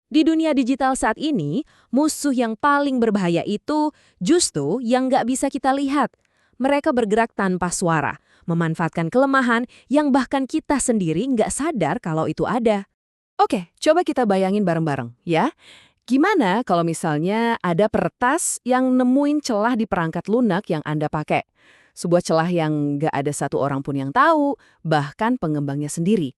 Di dunia digital saat ini, musuh yang paling berbahaya itu justru yang nggak bisa kita lihat. Mereka bergerak tanpa suara, memanfaatkan kelemahan yang bahkan kita sendiri nggak sadar kalau itu ada. Oke, coba kita bayangin bareng-bareng, ya. Gimana kalau misalnya ada peretas yang nemuin celah di perangkat lunak yang Anda pakai? Sebuah celah yang nggak ada satu orang pun yang tahu, bahkan pengembangnya sendiri.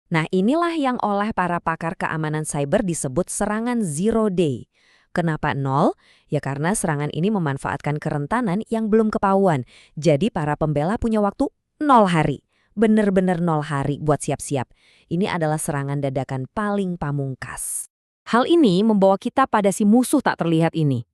Nah, inilah yang oleh para pakar keamanan cyber disebut serangan zero day. Kenapa nol? Ya karena serangan ini memanfaatkan kerentanan yang belum ketahuan. Jadi para pembela punya waktu 0 hari. Bener-bener 0 hari buat siap-siap. Ini adalah serangan dadakan paling pamungkas. Hal ini membawa kita pada si musuh tak terlihat ini.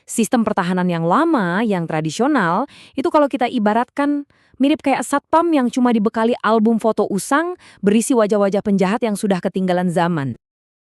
Sistem pertahanan yang lama, yang tradisional, itu kalau kita ibaratkan mirip kayak satpam yang cuma dibekali album foto usang berisi wajah-wajah penjahat yang sudah ketinggalan zaman.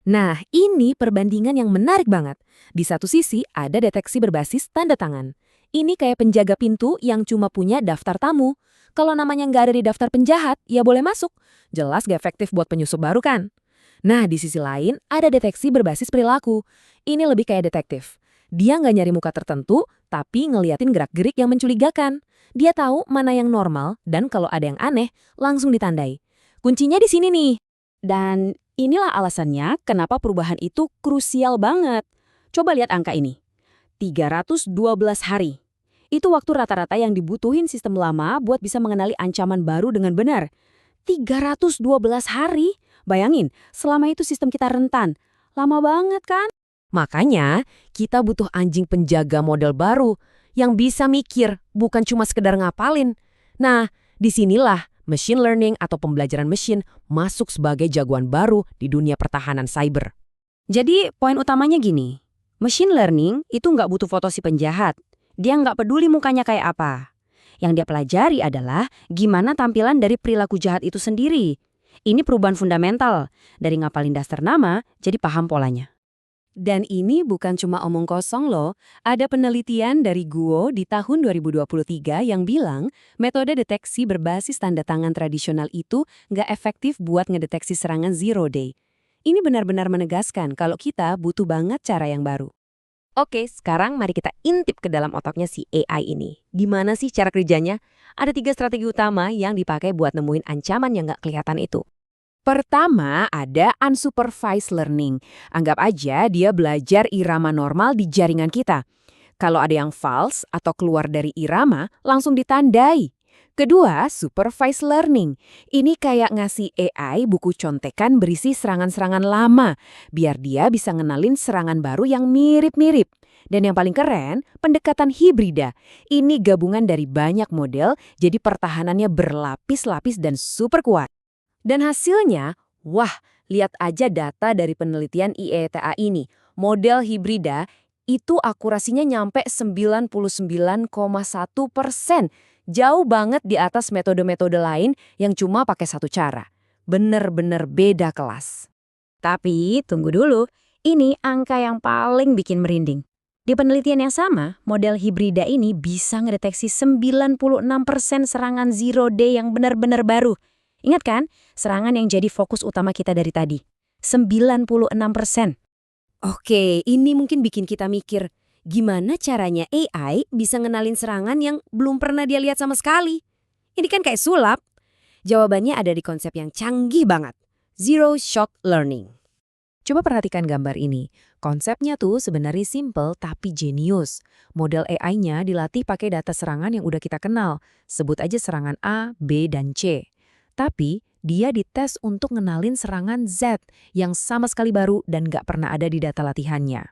Nah, ini perbandingan yang menarik banget. Di satu sisi ada deteksi berbasis tanda tangan. Ini kayak penjaga pintu yang cuma punya daftar tamu. Kalau namanya nggak ada di daftar penjahat, ya boleh masuk. Jelas gak efektif buat penyusup baru kan? Nah, di sisi lain ada deteksi berbasis perilaku. Ini lebih kayak detektif. Dia nggak nyari muka tertentu, tapi ngeliatin gerak-gerik yang mencurigakan. Dia tahu mana yang normal, dan kalau ada yang aneh, langsung ditandai. Kuncinya di sini nih. Dan inilah alasannya kenapa perubahan itu krusial banget. Coba lihat angka ini. 312 hari. Itu waktu rata-rata yang dibutuhin sistem lama buat bisa mengenali ancaman baru dengan benar. 312 hari? Bayangin, selama itu sistem kita rentan. Lama banget kan? Makanya, kita butuh anjing penjaga model baru yang bisa mikir, bukan cuma sekedar ngapalin. Nah, disinilah machine learning atau pembelajaran mesin masuk sebagai jagoan baru di dunia pertahanan cyber. Jadi poin utamanya gini, machine learning itu nggak butuh foto si penjahat. Dia nggak peduli mukanya kayak apa. Yang dia pelajari adalah gimana tampilan dari perilaku jahat itu sendiri. Ini perubahan fundamental, dari ngapalin dasar nama jadi paham polanya. Dan ini bukan cuma omong kosong loh, ada penelitian dari Guo di tahun 2023 yang bilang metode deteksi berbasis tanda tangan tradisional itu nggak efektif buat ngedeteksi serangan zero day. Ini benar-benar menegaskan kalau kita butuh banget cara yang baru. Oke, sekarang mari kita intip ke dalam otaknya si AI ini. Gimana sih cara kerjanya? Ada 3 strategi utama yang dipakai buat nemuin ancaman yang nggak kelihatan itu. Pertama, ada unsupervised learning. Anggap aja dia belajar irama normal di jaringan kita. Kalau ada yang false atau keluar dari irama, langsung ditandai. Kedua, supervised learning. Ini kayak ngasih AI buku contekan berisi serangan-serangan lama, biar dia bisa ngenalin serangan baru yang mirip-mirip. Dan yang paling keren, pendekatan hibrida. Ini gabungan dari banyak model, jadi pertahanannya berlapis-lapis dan super kuat. Dan hasilnya, wah, lihat aja data dari penelitian IETA ini. Model hibrida itu akurasinya nyampe 99,1%. Jauh banget di atas metode-metode lain yang cuma pakai satu cara. Bener-bener beda kelas. Tapi tunggu dulu, ini angka yang paling bikin merinding. Di penelitian yang sama, model hibrida ini bisa ngedeteksi 96% serangan zero day yang benar-benar baru. Ingat kan, serangan yang jadi fokus utama kita dari tadi. 96%. Oke, ini mungkin bikin kita mikir, gimana caranya AI bisa ngenalin serangan yang belum pernah dia lihat sama sekali? Ini kan kayak sulap. Jawabannya ada di konsep yang canggih banget. Zero Shot Learning. Coba perhatikan gambar ini. Konsepnya tuh sebenarnya simple tapi jenius. Model AI-nya dilatih pakai data serangan yang udah kita kenal. Sebut aja serangan A, B, dan C. Tapi dia dites untuk ngenalin serangan Z yang sama sekali baru dan nggak pernah ada di data latihannya.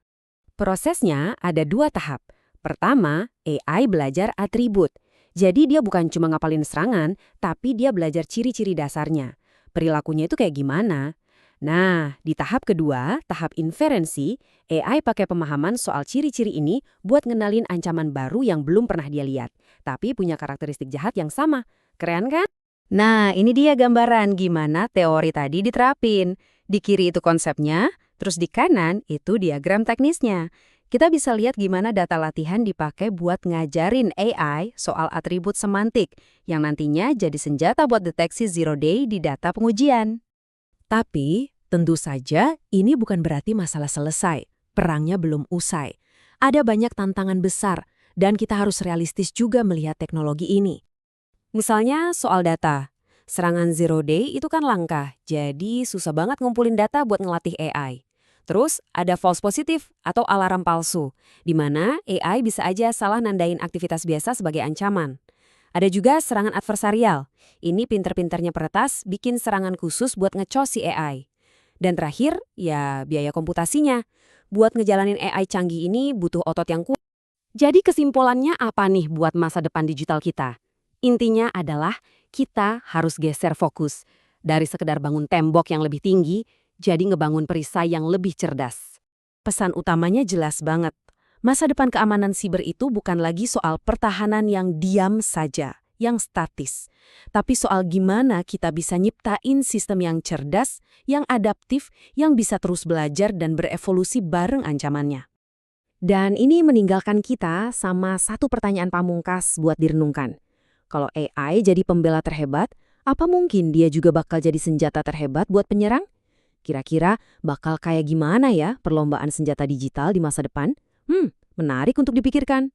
Prosesnya ada 2 tahap. Pertama, AI belajar atribut. Jadi dia bukan cuma ngapalin serangan, tapi dia belajar ciri-ciri dasarnya. Perilakunya itu kayak gimana? Nah, di tahap kedua, tahap inferensi, AI pakai pemahaman soal ciri-ciri ini buat ngenalin ancaman baru yang belum pernah dia lihat, tapi punya karakteristik jahat yang sama. Keren kan? Nah, ini dia gambaran gimana teori tadi diterapin. Di kiri itu konsepnya, terus di kanan itu diagram teknisnya. Kita bisa lihat gimana data latihan dipakai buat ngajarin AI soal atribut semantik, yang nantinya jadi senjata buat deteksi zero day di data pengujian. Tapi, Tentu saja, ini bukan berarti masalah selesai. Perangnya belum usai. Ada banyak tantangan besar, dan kita harus realistis juga melihat teknologi ini. Misalnya soal data. Serangan zero day itu kan langka, jadi susah banget ngumpulin data buat ngelatih AI. Terus ada false positif atau alarm palsu, di mana AI bisa aja salah nandain aktivitas biasa sebagai ancaman. Ada juga serangan adversarial. Ini pinter-pinternya peretas bikin serangan khusus buat ngecos si AI. Dan terakhir, ya biaya komputasinya. Buat ngejalanin AI canggih ini butuh otot yang kuat. Jadi kesimpulannya apa nih buat masa depan digital kita? Intinya adalah kita harus geser fokus. Dari sekedar bangun tembok yang lebih tinggi, jadi ngebangun perisai yang lebih cerdas. Pesan utamanya jelas banget. Masa depan keamanan siber itu bukan lagi soal pertahanan yang diam saja, yang statis. Tapi soal gimana kita bisa nyiptain sistem yang cerdas, yang adaptif, yang bisa terus belajar dan berevolusi bareng ancamannya. Dan ini meninggalkan kita sama satu pertanyaan pamungkas buat direnungkan. Kalau AI jadi pembela terhebat, apa mungkin dia juga bakal jadi senjata terhebat buat penyerang? Kira-kira bakal kayak gimana ya perlombaan senjata digital di masa depan? Menarik untuk dipikirkan.